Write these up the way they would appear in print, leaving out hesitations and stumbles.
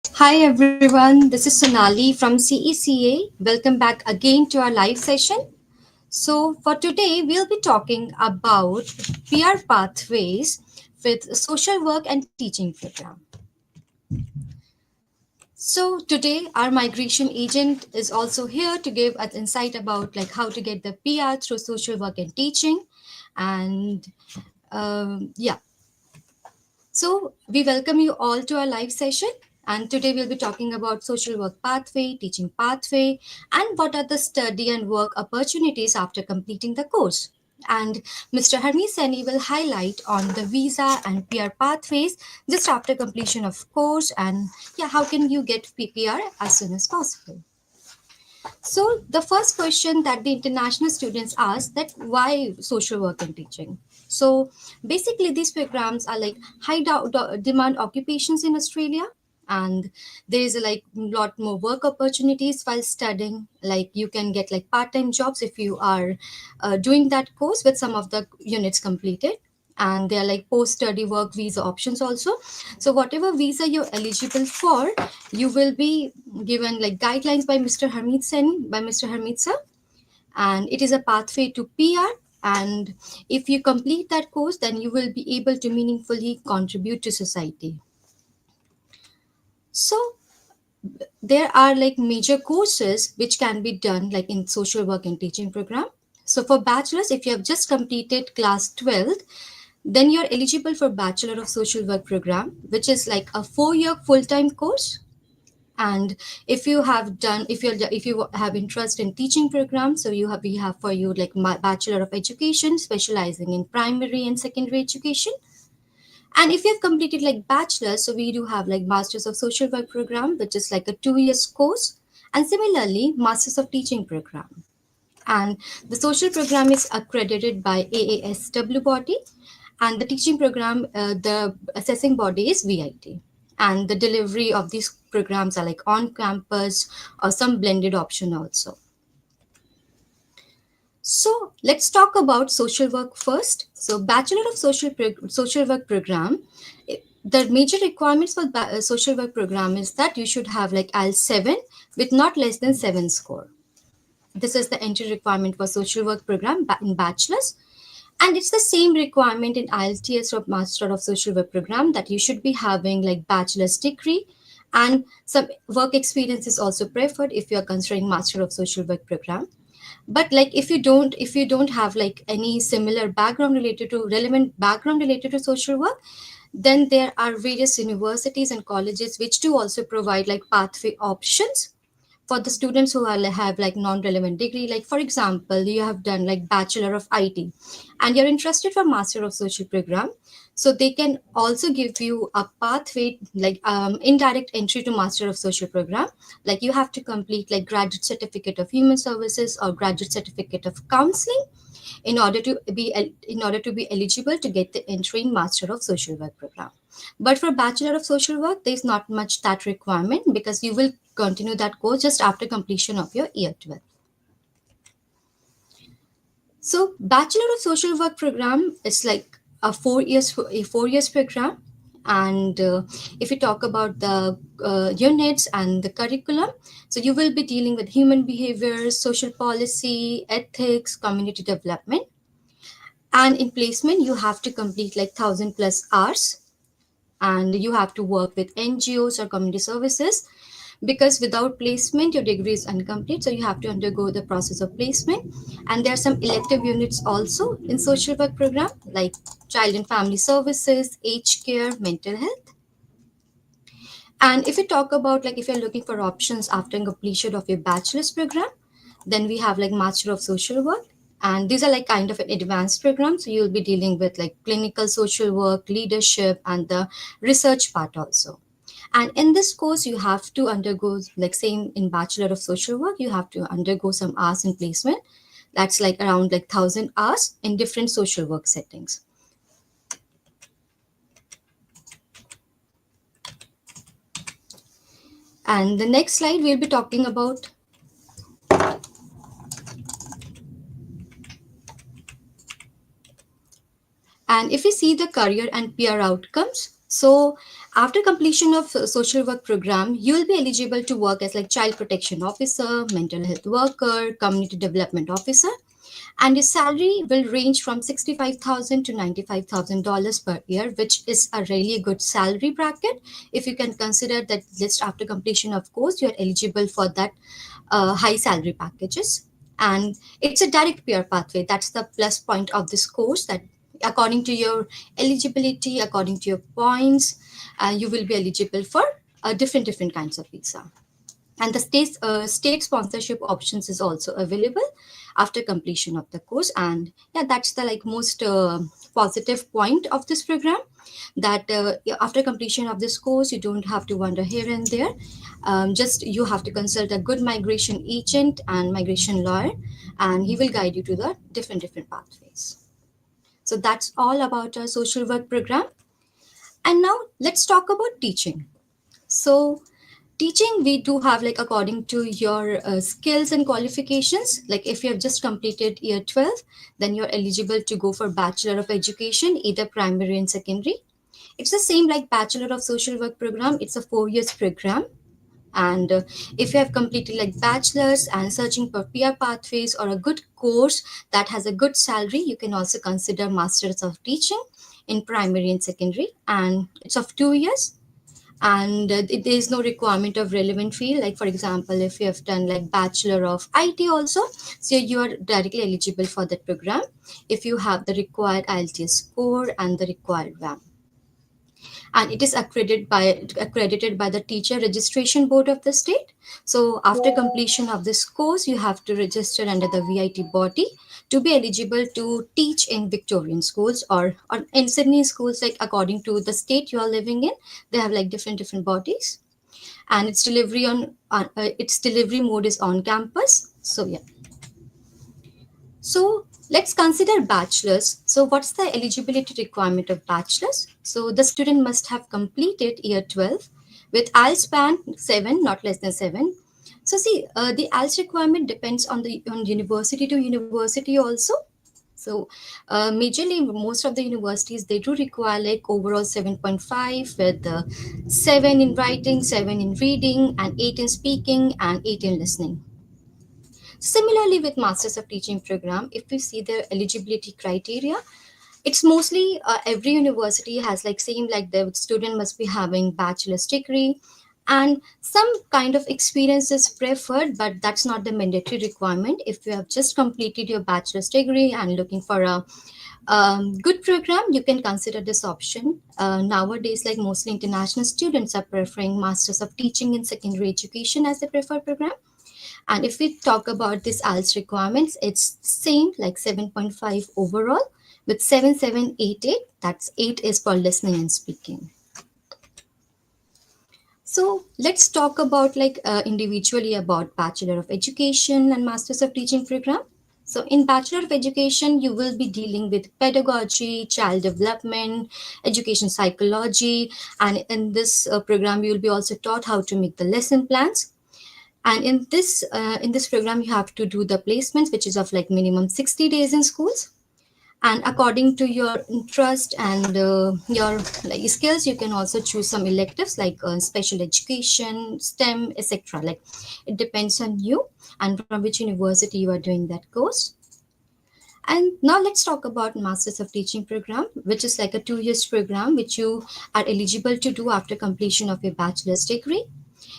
Hi everyone, this is Sonali from CECA. Welcome back again to our live session. So, for today, we'll be talking about PR pathways with social work and teaching program. So, today, our migration agent is also here to give us insight about like how to get the PR through social work and teaching. And yeah, So, we welcome you all to our live session. And today we'll be talking about social work pathway, teaching pathway, and what are the study and work opportunities after completing the course. And Mr. Harmeet Seni will highlight on the visa and PR pathways just after completion of course and yeah, how can you get PPR as soon as possible. So the first question that the international students ask that why social work and teaching. So basically these programs are like demand occupations in Australia, and there is like lot more work opportunities while studying. Like you can get like part-time jobs if you are doing that course with some of the units completed, and they are like post-study work visa options also. So whatever visa you're eligible for, you will be given like guidelines by Mr. Harmeet sir, and it is a pathway to PR. And if you complete that course, then you will be able to meaningfully contribute to society. So there are like major courses which can be done like in social work and teaching program. So for bachelor's, if you have just completed class 12th, then you're eligible for bachelor of social work program, which is like a 4-year full-time course. And if you have interest in teaching programs, so we have for you like bachelor of education specializing in primary and secondary education. And if you have completed like bachelor's, so we do have like masters of social work program, which is like a 2 years course, and similarly masters of teaching program. And the social program is accredited by AASW body, and the teaching program, the assessing body is VIT. And the delivery of these programs are like on campus or some blended option also. So let's talk about social work first. So Bachelor of Social Work program, the major requirements for social work program is that you should have like IELTS 7 with not less than 7 score. This is the entry requirement for social work program in bachelor's. And it's the same requirement in IELTS or Master of Social Work program that you should be having like bachelor's degree, and some work experience is also preferred if you are considering Master of Social Work program. But like if you don't have like any similar background related to relevant background related to social work, then there are various universities and colleges which do also provide like pathway options for the students who have like non-relevant degree. Like for example, you have done like bachelor of IT and you're interested for master of social program, so they can also give you a pathway like indirect entry to master of social program. Like you have to complete like graduate certificate of human services or graduate certificate of counseling in order to be eligible to get the entry in master of social work program. But for bachelor of social work, there is not much that requirement because you will continue that course just after completion of your year 12. So bachelor of social work program is like a 4 years program. And if you talk about the units and the curriculum, so you will be dealing with human behavior, social policy, ethics, community development. And in placement, you have to complete like 1,000+ hours, and you have to work with NGOs or community services, because without placement your degree is incomplete, so you have to undergo the process of placement. And there are some elective units also in social work program, like child and family services, aged care, mental health. And if you talk about like if you're looking for options after completion of your bachelor's program, then we have like master of social work, and these are like kind of an advanced program, so you'll be dealing with like clinical social work, leadership, and the research part also. And in this course you have to undergo like same in bachelor of social work, you have to undergo some hours in placement. That's like around like 1,000 hours in different social work settings. And the next slide we'll be talking about. And if we see the career and peer outcomes, So after completion of social work program, you will be eligible to work as like child protection officer, mental health worker, community development officer, and your salary will range from $65,000 to $95,000 per year, which is a really good salary bracket. If you can consider that just after completion of course, you are eligible for that high salary packages. And it's a direct peer pathway. That's the plus point of this course, that according to your eligibility, according to your points, you will be eligible for different kinds of visa. And the state sponsorship options is also available after completion of the course. And yeah, that's the like most positive point of this program, that yeah, after completion of this course you don't have to wander here and there. Just you have to consult a good migration agent and migration lawyer, and he will guide you to the different pathways. So that's all about our social work program. And now let's talk about teaching. So teaching, we do have like according to your skills and qualifications. Like if you have just completed year 12, then you're eligible to go for Bachelor of Education, either primary and secondary. It's the same like Bachelor of Social Work program. It's a 4 years program. And if you have completed like bachelor's and searching for peer pathways or a good course that has a good salary, you can also consider Masters of Teaching in primary and secondary, and it's of 2 years. And there is no requirement of relevant field. Like for example, if you have done like Bachelor of IT also, so you are directly eligible for that program if you have the required IELTS score and the required RAM. And it is accredited by the Teacher Registration Board of the state. So after completion of this course, you have to register under the VIT body to be eligible to teach in Victorian schools, or in Sydney schools. Like according to the state you are living in, they have like different bodies. And its delivery mode is on campus. So yeah. So let's consider bachelor's. So what's the eligibility requirement of bachelor's? So the student must have completed year 12 with IELTS band 7, not less than 7. So see, the IELTS requirement depends on university to university also. So majorly most of the universities, they do require like overall 7.5 with 7 in writing, 7 in reading, and 8 in speaking, and 8 in listening. Similarly, with Masters of Teaching program, if we see the eligibility criteria, it's mostly every university has like same, like the student must be having bachelor's degree, and some kind of experience is preferred, but that's not the mandatory requirement. If you have just completed your bachelor's degree and looking for a good program, you can consider this option. Nowadays, like mostly international students are preferring Masters of Teaching in Secondary Education as the preferred program. And if we talk about this IELTS requirements, it's same like 7.5 overall with 7788. That's 8 is for listening and speaking. So let's talk about like individually about Bachelor of Education and Masters of Teaching program. So in Bachelor of Education, you will be dealing with pedagogy, child development, education psychology, and in this program, you will be also taught how to make the lesson plans. And in this program you have to do the placements, which is of like minimum 60 days in schools. And according to your interest and your like skills, you can also choose some electives like special education, STEM, etc. Like it depends on you and from which university you are doing that course. And now let's talk about Masters of Teaching program, which is like a 2 years program which you are eligible to do after completion of your bachelor's degree.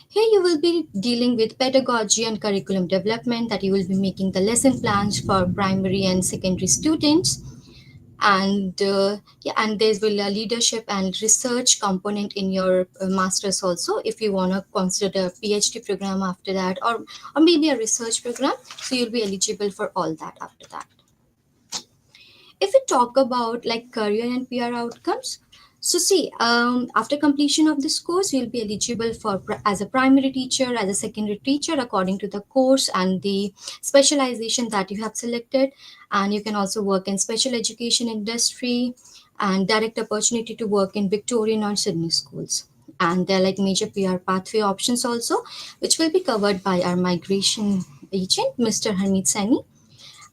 Here you will be dealing with pedagogy and curriculum development, that you will be making the lesson plans for primary and secondary students. And yeah, and there will a leadership and research component in your master's also, if you want to consider a PhD program after that, or maybe a research program. So you'll be eligible for all that after that. If we talk about like career and PR outcomes, so see, after completion of this course, you'll be eligible for as a primary teacher, as a secondary teacher, according to the course and the specialization that you have selected. And you can also work in special education industry and direct opportunity to work in Victorian or Sydney schools. And there are like major PR pathway options also, which will be covered by our migration agent, Mr. Harmeet Saini.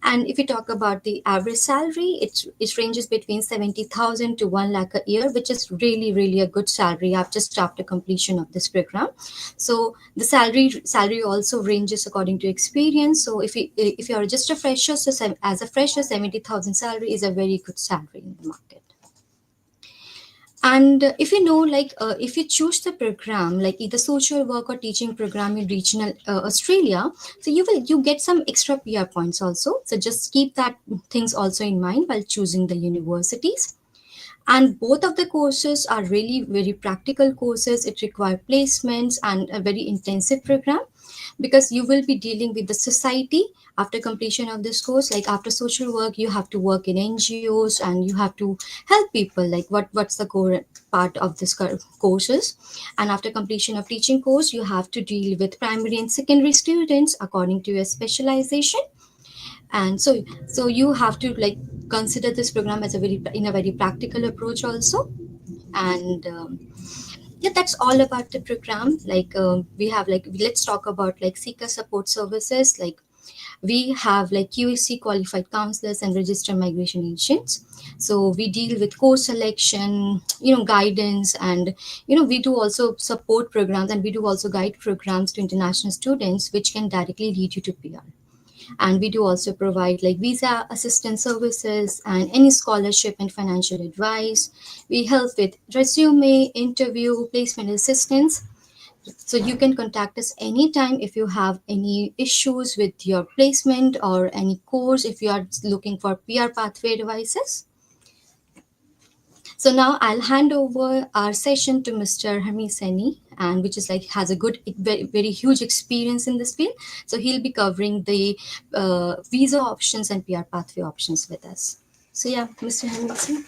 And if you talk about the average salary, it ranges between 70,000 to 1 lakh a year, which is really a good salary just after completion of this program. So the salary also ranges according to experience. So if you are just a fresher, so as a fresher, 70,000 salary is a very good salary in the market. And if you know, like if you choose the program, like either social work or teaching program in regional Australia, so you get some extra PR points also. So just keep that things also in mind while choosing the universities. And both of the courses are really very practical courses. It requires placements and a very intensive program, because you will be dealing with the society after completion of this course. Like after social work, you have to work in NGOs and you have to help people, like what's the core part of this courses. And after completion of teaching course, you have to deal with primary and secondary students according to your specialization. And so you have to like consider this program as a very practical approach also. And yeah, that's all about the program. Like we have, like, let's talk about like seeker support services. Like we have like QAC qualified counselors and registered migration agents. So we deal with course selection, guidance, and we do also support programs, and we do also guide programs to international students, which can directly lead you to PR. And we do also provide like visa assistance services and any scholarship and financial advice. We help with resume, interview, placement assistance. So you can contact us anytime if you have any issues with your placement or any course, if you are looking for PR pathway devices. So now I'll hand over our session to Mr. Hermes Seni, and which is like has a good, very huge experience in this field. So he'll be covering the visa options and PR pathway options with us. So yeah, Mr. Hermes Seni.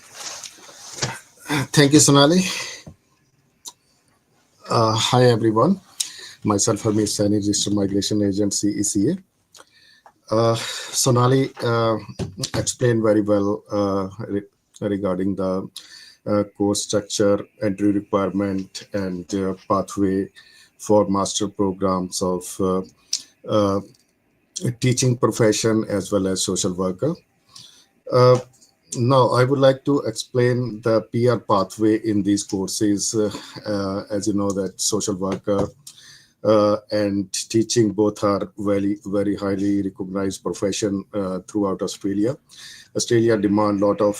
Thank you, Sonali. Hi, everyone. Myself, Hermes Sani, Registered Migration Agency, ECA. Sonali explained very well regarding the course structure, entry requirement, and pathway for master programs of teaching profession as well as social worker. Uh, Now, I would like to explain the PR pathway in these courses. As you know, that social worker and teaching both are very highly recognized profession throughout Australia. Australia demand a lot of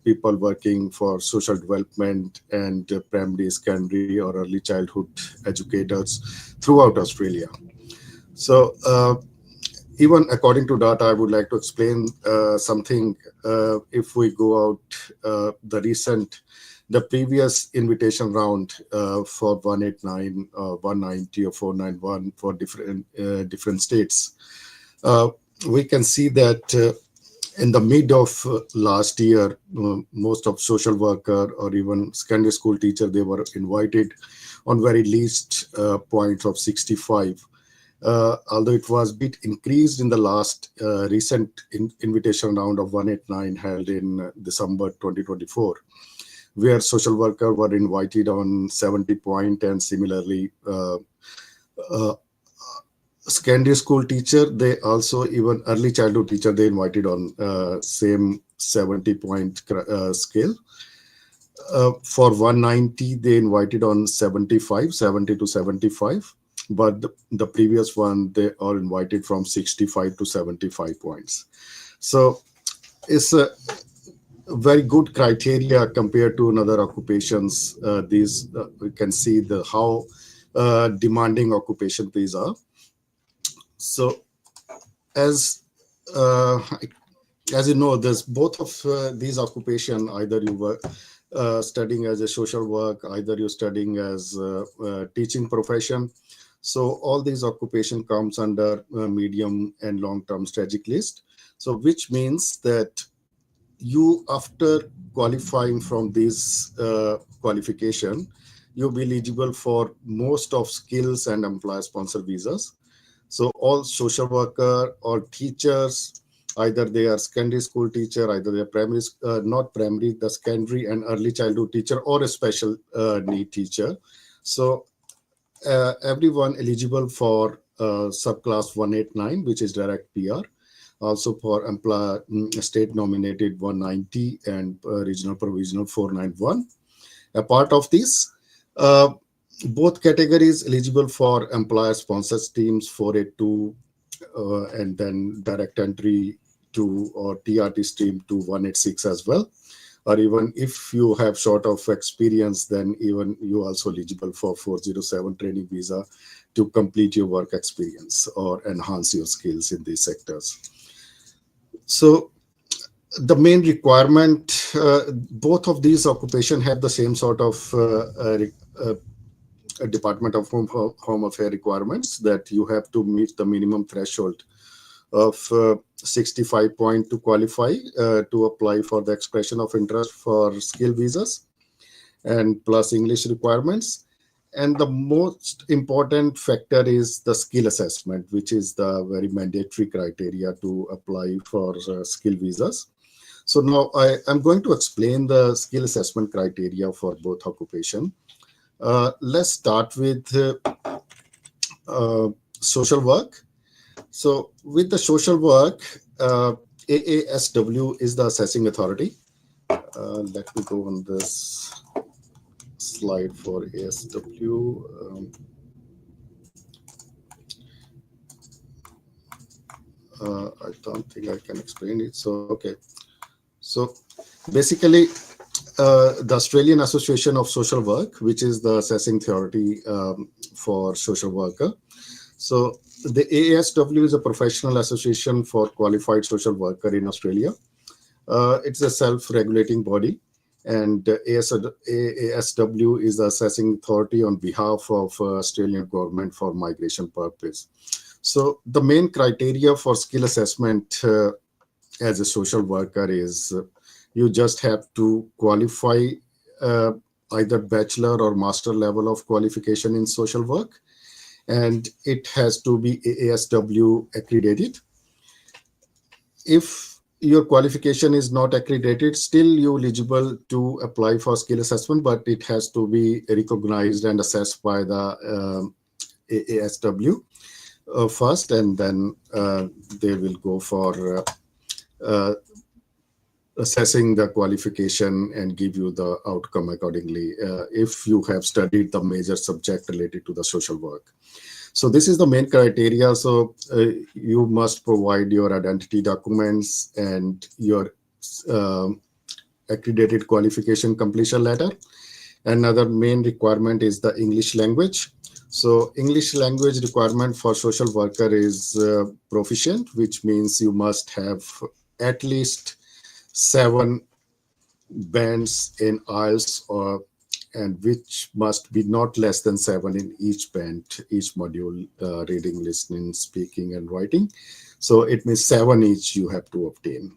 people working for social development and primary, secondary, or early childhood educators throughout Australia. So, even according to that, I would like to explain something. If we go out the previous invitation round for 189, 190, or 491 for different states, we can see that in the mid of last year, most of social worker or even secondary school teacher, they were invited on very least points of 65. Although it was a bit increased in the last recent invitation round of 189 held in December 2024, where social worker were invited on 70 point, and similarly uh, secondary school teacher, they also, even early childhood teacher, they invited on same 70 point scale. For 190, they invited on 75, 70 to 75. But the previous one, they are invited from 65 to 75 points. So it's a very good criteria compared to another occupations. These we can see the how demanding occupation these are. So as uh, as you know, there's both of these occupation. Either you were studying as a social work, either you're studying as teaching profession. So all these occupation comes under medium and long-term strategic list. So which means that you, after qualifying from this qualification, you'll be eligible for most of skills and employer sponsor visas. So all social worker or teachers, either they are secondary school teacher, either they are primary, not primary, the secondary and early childhood teacher, or a special need teacher. So everyone eligible for subclass 189, which is direct PR. also for employer state nominated 190 and regional provisional 491. A part of this, uh, both categories eligible for employer sponsor schemes 482 and then direct entry to or TRT stream to 186 as well. Or even if you have short of experience, then even you also eligible for 407 training visa to complete your work experience or enhance your skills in these sectors. So the main requirement, both of these occupation have the same sort of Department of Home Affairs requirements, that you have to meet the minimum threshold of 65 point to qualify to apply for the expression of interest for skill visas, and plus English requirements. And the most important factor is the skill assessment, which is the very mandatory criteria to apply for skill visas. So now I'm going to explain the skill assessment criteria for both occupation. Let's start with social work. So with the social work, AASW is the assessing authority. Let me go on this slide for ASW. I don't think I can explain it. So, okay. So basically, the Australian Association of Social Work, which is the assessing authority for social worker. So the AASW is a professional association for qualified social worker in Australia. It's a self-regulating body, and AASW is the assessing authority on behalf of Australian government for migration purpose. So the main criteria for skill assessment as a social worker is you just have to qualify either bachelor or master level of qualification in social work, and it has to be AASW accredited. If your qualification is not accredited, still you're eligible to apply for skill assessment, but it has to be recognized and assessed by the AASW first, and then they will go for assessing the qualification and give you the outcome accordingly if you have studied the major subject related to the social work. So this is the main criteria. So you must provide your identity documents and your accredited qualification completion letter. Another main requirement is the English language. So English language requirement for social worker is proficient, which means you must have at least 7 bands in IELTS, and which must be not less than 7 in each band, each module, reading, listening, speaking, and writing. So it means 7 each you have to obtain.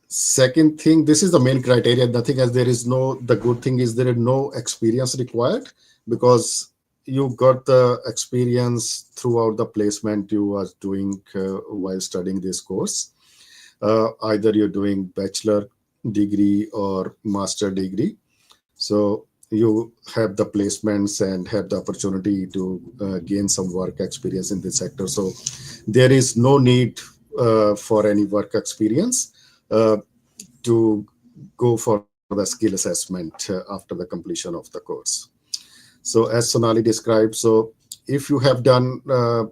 Second thing, this is the main criteria. Nothing else. There is no, the good thing is there is no experience required, because you got the experience throughout the placement you are doing while studying this course. Either you're doing bachelor degree or master degree. So you have the placements and have the opportunity to gain some work experience in this sector. So there is no need for any work experience to go for the skill assessment after the completion of the course. So as Sonali described, so if you have done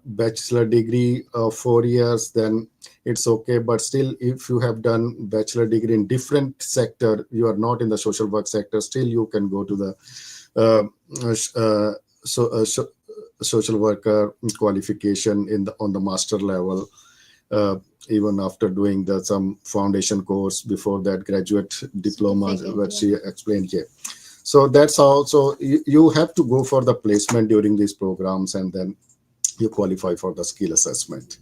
bachelor degree of 4 years, then it's okay. But still, if you have done bachelor degree in different sector, you are not in the social work sector, still you can go to the social worker qualification on the master level, even after doing some foundation course before that, graduate diploma, what she explained here. So that's also, you have to go for the placement during these programs, and then you qualify for the skill assessment.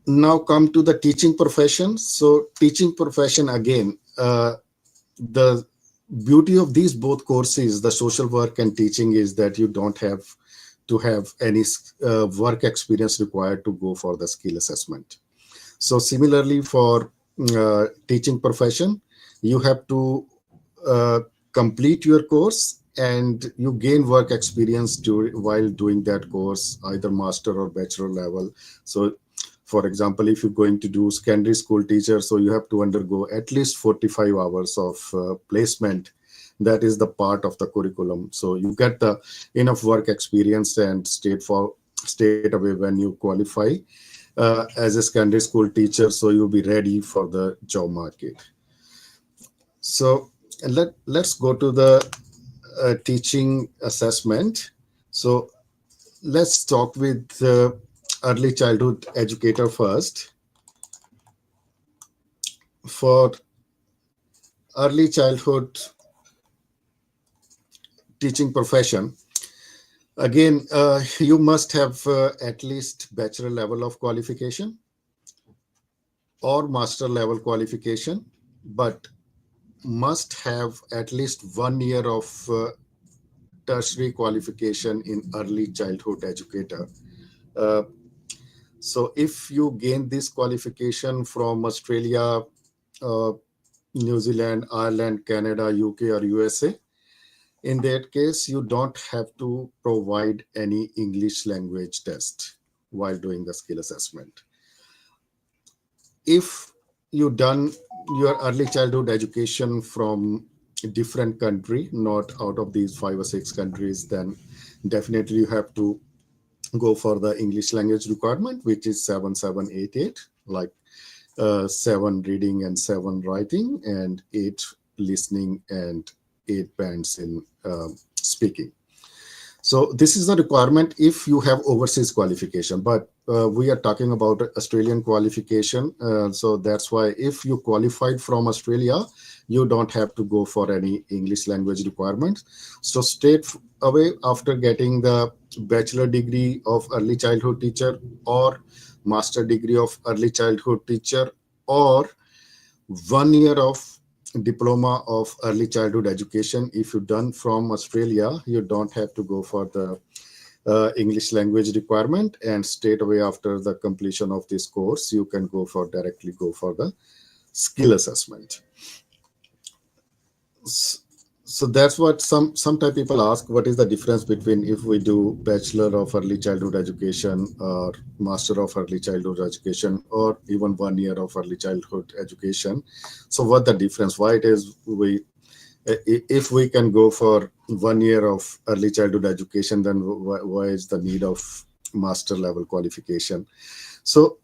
Now come to the teaching profession. So teaching profession, again, the beauty of these both courses, the social work and teaching, is that you don't have to have any work experience required to go for the skill assessment. So similarly for teaching profession, you have to complete your course and you gain work experience while doing that course, either master or bachelor level. So for example, if you're going to do secondary school teacher, so you have to undergo at least 45 hours of placement. That is the part of the curriculum, so you get the enough work experience and straight away when you qualify as a secondary school teacher, so you'll be ready for the job market. So let's go to the teaching assessment. So let's talk with early childhood educator first. For early childhood teaching profession, again, you must have at least bachelor level of qualification or master level qualification, but must have at least 1 year of tertiary qualification in early childhood educator. Uh, so if you gain this qualification from Australia, uh, New Zealand, Ireland, Canada, UK, or USA, in that case, you don't have to provide any English language test while doing the skill assessment. If you done your early childhood education from a different country, not out of these 5 or 6 countries, then definitely you have to go for the English language requirement, which is 7788, like 7 reading and 7 writing, and 8 listening and 8 bands in speaking. So this is the requirement if you have overseas qualification, but we are talking about Australian qualification. So that's why if you qualified from Australia, you don't have to go for any English language requirements. So straight away after getting the bachelor degree of early childhood teacher or master degree of early childhood teacher or 1 year of diploma of early childhood education, if you done from Australia, you don't have to go for the English language requirement, and straight away after the completion of this course you can directly go for the skill assessment. So that's what sometimes people ask, what is the difference between if we do bachelor of early childhood education or master of early childhood education or even 1 year of early childhood education. So what the difference, why it is we if we can go for 1 year of early childhood education, then why is the need of master level qualification? So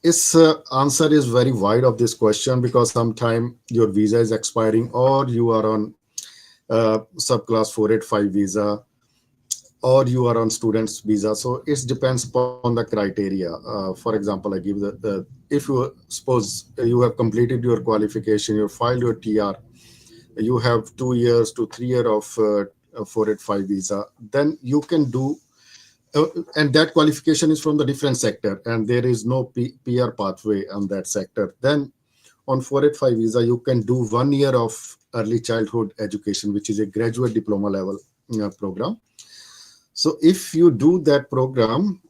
its answer is very wide of this question, because sometime your visa is expiring or you are on subclass 485 visa or you are on student's visa. So it depends upon the criteria. For example, I give if you suppose you have completed your qualification, you filed your TR, you have 2 years to 3 year of 485 visa, then you can do and that qualification is from the different sector and there is no PR pathway on that sector. Then on 485 visa, you can do 1 year of early childhood education, which is a graduate diploma level program. So if you do that program,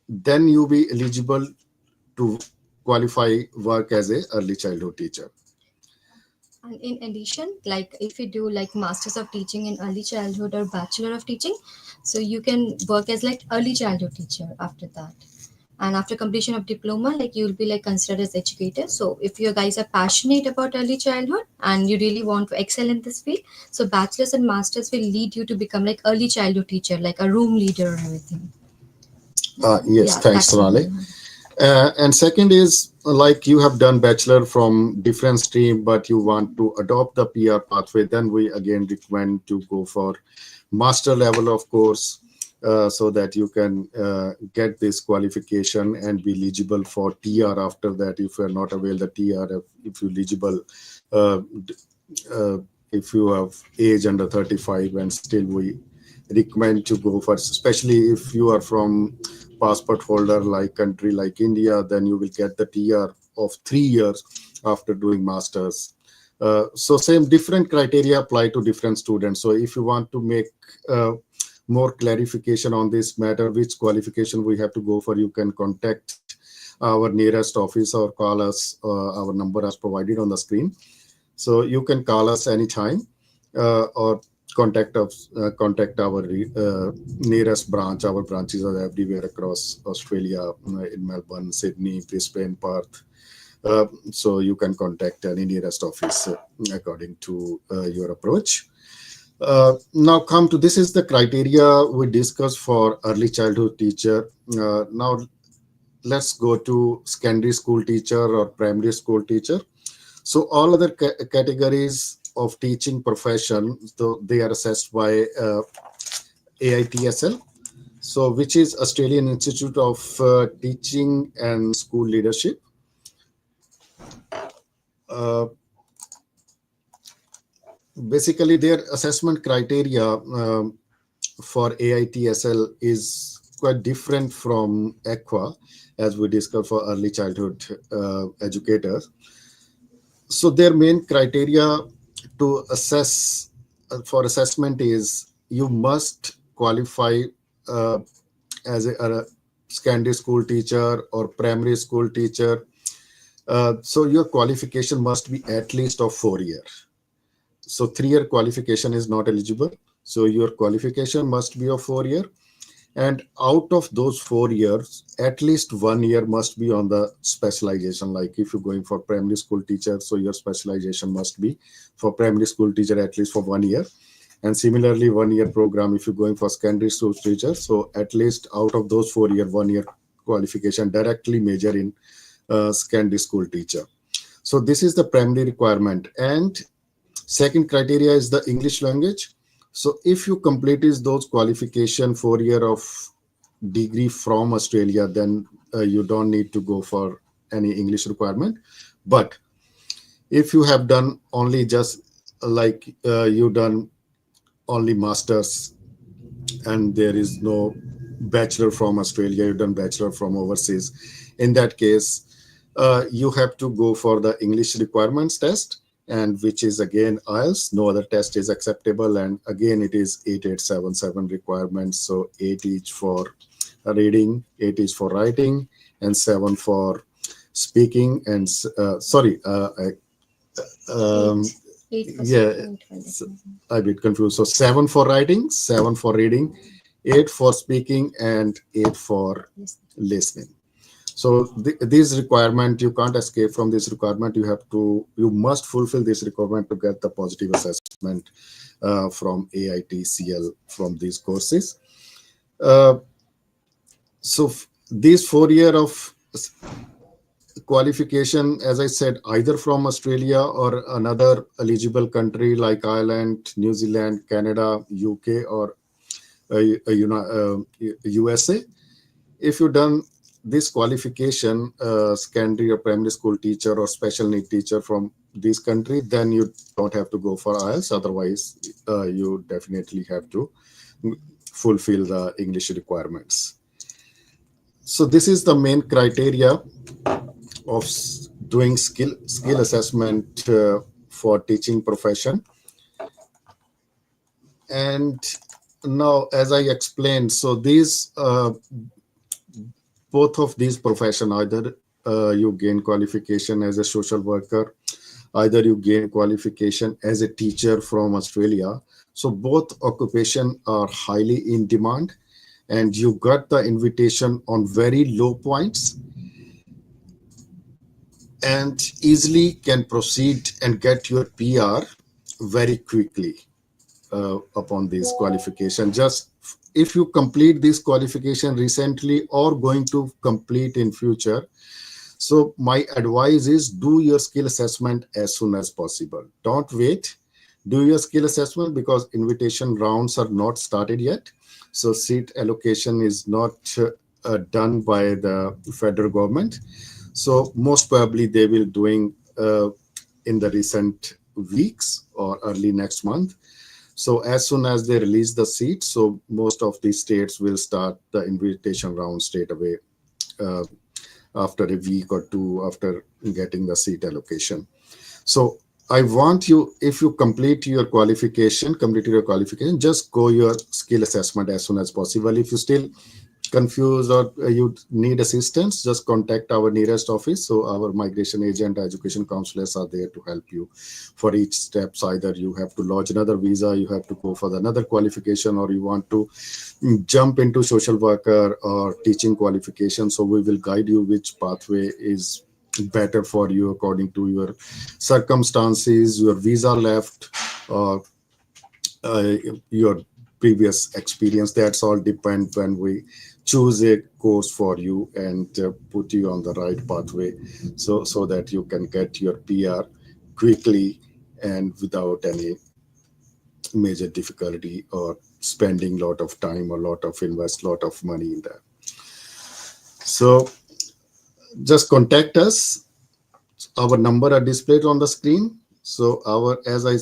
then you'll be eligible to qualify work as a early childhood teacher. And in addition, like if you do like masters of teaching in early childhood or bachelor of teaching, so you can work as like early childhood teacher after that. And after completion of diploma, like you'll be like considered as educator. So if you guys are passionate about early childhood and you really want to excel in this field, so bachelor's and masters will lead you to become like early childhood teacher, like a room leader or everything. Yes, Yeah, thanks, that's Sonali. And second is like you have done bachelor from different stream, but you want to adopt the PR pathway, then we again recommend to go for master level of course, so that you can get this qualification and be eligible for TR after that. If you are not avail the TR, if you eligible, uh, d- uh, if you have age under 35, and still we recommend to go for, especially if you are from passport holder like country like India, then you will get the TR of 3 years after doing masters. So same different criteria apply to different students. So if you want to make more clarification on this matter, which qualification we have to go for, you can contact our nearest office or call us. Our number as provided on the screen. So you can call us anytime, or contact our nearest branch. Our branches are everywhere across Australia, in Melbourne, Sydney, Brisbane, Perth. So you can contact any nearest office according to your approach. Now come to, this is the criteria we discussed for early childhood teacher. Now let's go to secondary school teacher or primary school teacher. So all other categories of teaching profession, so they are assessed by AITSL, so which is Australian Institute of Teaching and School Leadership. Basically, their assessment criteria for AITSL is quite different from AQUA, as we discussed for early childhood educators. So their main criteria to assess for assessment is you must qualify as a secondary school teacher or primary school teacher. So your qualification must be at least of 4 years. So 3-year qualification is not eligible. So your qualification must be of 4 years. And out of those 4 years, at least 1 year must be on the specialization. Like if you're going for primary school teacher, so your specialization must be for primary school teacher at least for 1 year. And similarly, 1 year program if you're going for secondary school teacher. So at least out of those 4 year, 1 year qualification directly major in secondary school teacher. So this is the primary requirement. And second criteria is the English language. So if you complete those qualification 4 year of degree from Australia, then you don't need to go for any English requirement. But if you have done only just like you done only masters and there is no bachelor from Australia, you done bachelor from overseas, in that case, you have to go for the English requirements test, and which is again IELTS. No other test is acceptable, and again it is 8877 requirements. So 8 each for reading, 8 each for writing, and 7 for speaking. And Eight for yeah, speaking, 20. I bit confused. So 7 for writing, 7 for reading, 8 for speaking, and 8 for listening. So this requirement, you can't escape from this requirement. You must fulfill this requirement to get the positive assessment from AITCL from these courses. So these 4 year of qualification, as I said, either from Australia or another eligible country like Ireland, New Zealand, Canada, UK, or USA. If you've done this qualification, secondary or primary school teacher or special need teacher from this country, then you don't have to go for IELTS. Otherwise, you definitely have to fulfill the English requirements. So this is the main criteria of doing skill assessment for teaching profession. And now, as I explained, so these both of these profession, either you gain qualification as a social worker, either you gain qualification as a teacher from Australia. So both occupation are highly in demand, and you got the invitation on very low points and easily can proceed and get your PR very quickly upon this qualification. Just if you complete this qualification recently or going to complete in future, so my advice is do your skill assessment as soon as possible. Don't wait. Do your skill assessment because invitation rounds are not started yet. So seat allocation is not done by the federal government. So most probably they will doing in the recent weeks or early next month. So as soon as they release the seat, so most of these states will start the invitation round straight away after a week or two after getting the seat allocation. So I want you, if you completed your qualification, just go your skill assessment as soon as possible. If you still confused or you need assistance, just contact our nearest office. So our migration agent, education counselors are there to help you for each steps. Either you have to lodge another visa, you have to go for another qualification, or you want to jump into social worker or teaching qualification. So we will guide you which pathway is better for you according to your circumstances, your visa left, or uh, your previous experience. That's all depend when we choose a course for you and put you on the right pathway, so that you can get your PR quickly and without any major difficulty or spending lot of time or lot of invest lot of money in that. So just contact us. Our number are displayed on the screen. So our, as I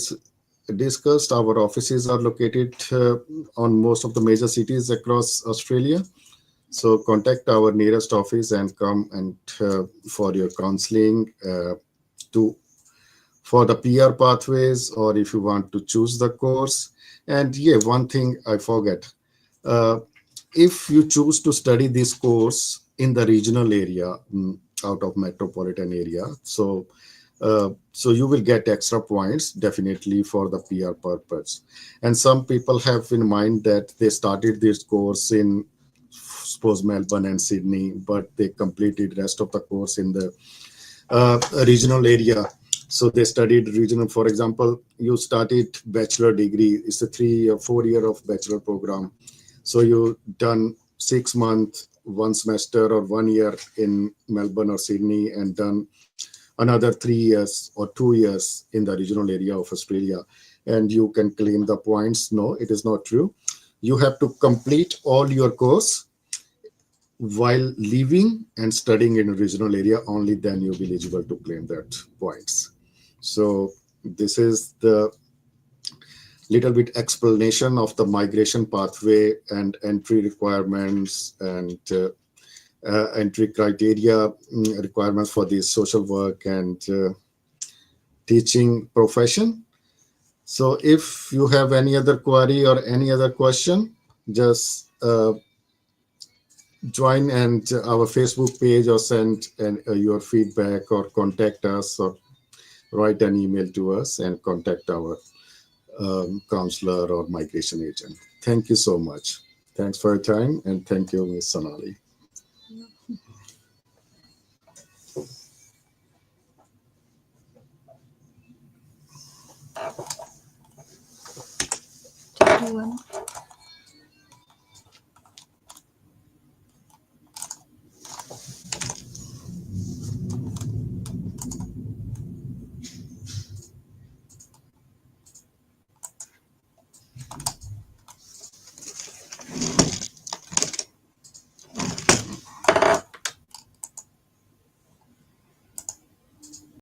discussed, our offices are located on most of the major cities across Australia. So contact our nearest office and come and for your counseling to for the PR pathways, or if you want to choose the course. And yeah, one thing I forget. Uh, if you choose to study this course in the regional area, out of metropolitan area, so you will get extra points definitely for the PR purpose. And some people have in mind that they started this course in suppose Melbourne and Sydney, but they completed rest of the course in the regional area. So they studied regional. For example, you started bachelor degree. It's a 3 or 4 year of bachelor program. So you done 6 months, one semester or 1 year in Melbourne or Sydney, and done another 3 years or 2 years in the regional area of Australia, and you can claim the points. No, it is not true. You have to complete all your course while living and studying in a regional area. Only then you'll be eligible to claim that points. So this is the little bit explanation of the migration pathway and entry requirements and entry criteria, requirements for the social work and teaching profession. So if you have any other query or any other question, just join and our Facebook page, or send your feedback, or contact us, or write an email to us and contact our counselor or migration agent. Thank you so much. Thanks for your time, and thank you, Ms. Sonali. Everyone.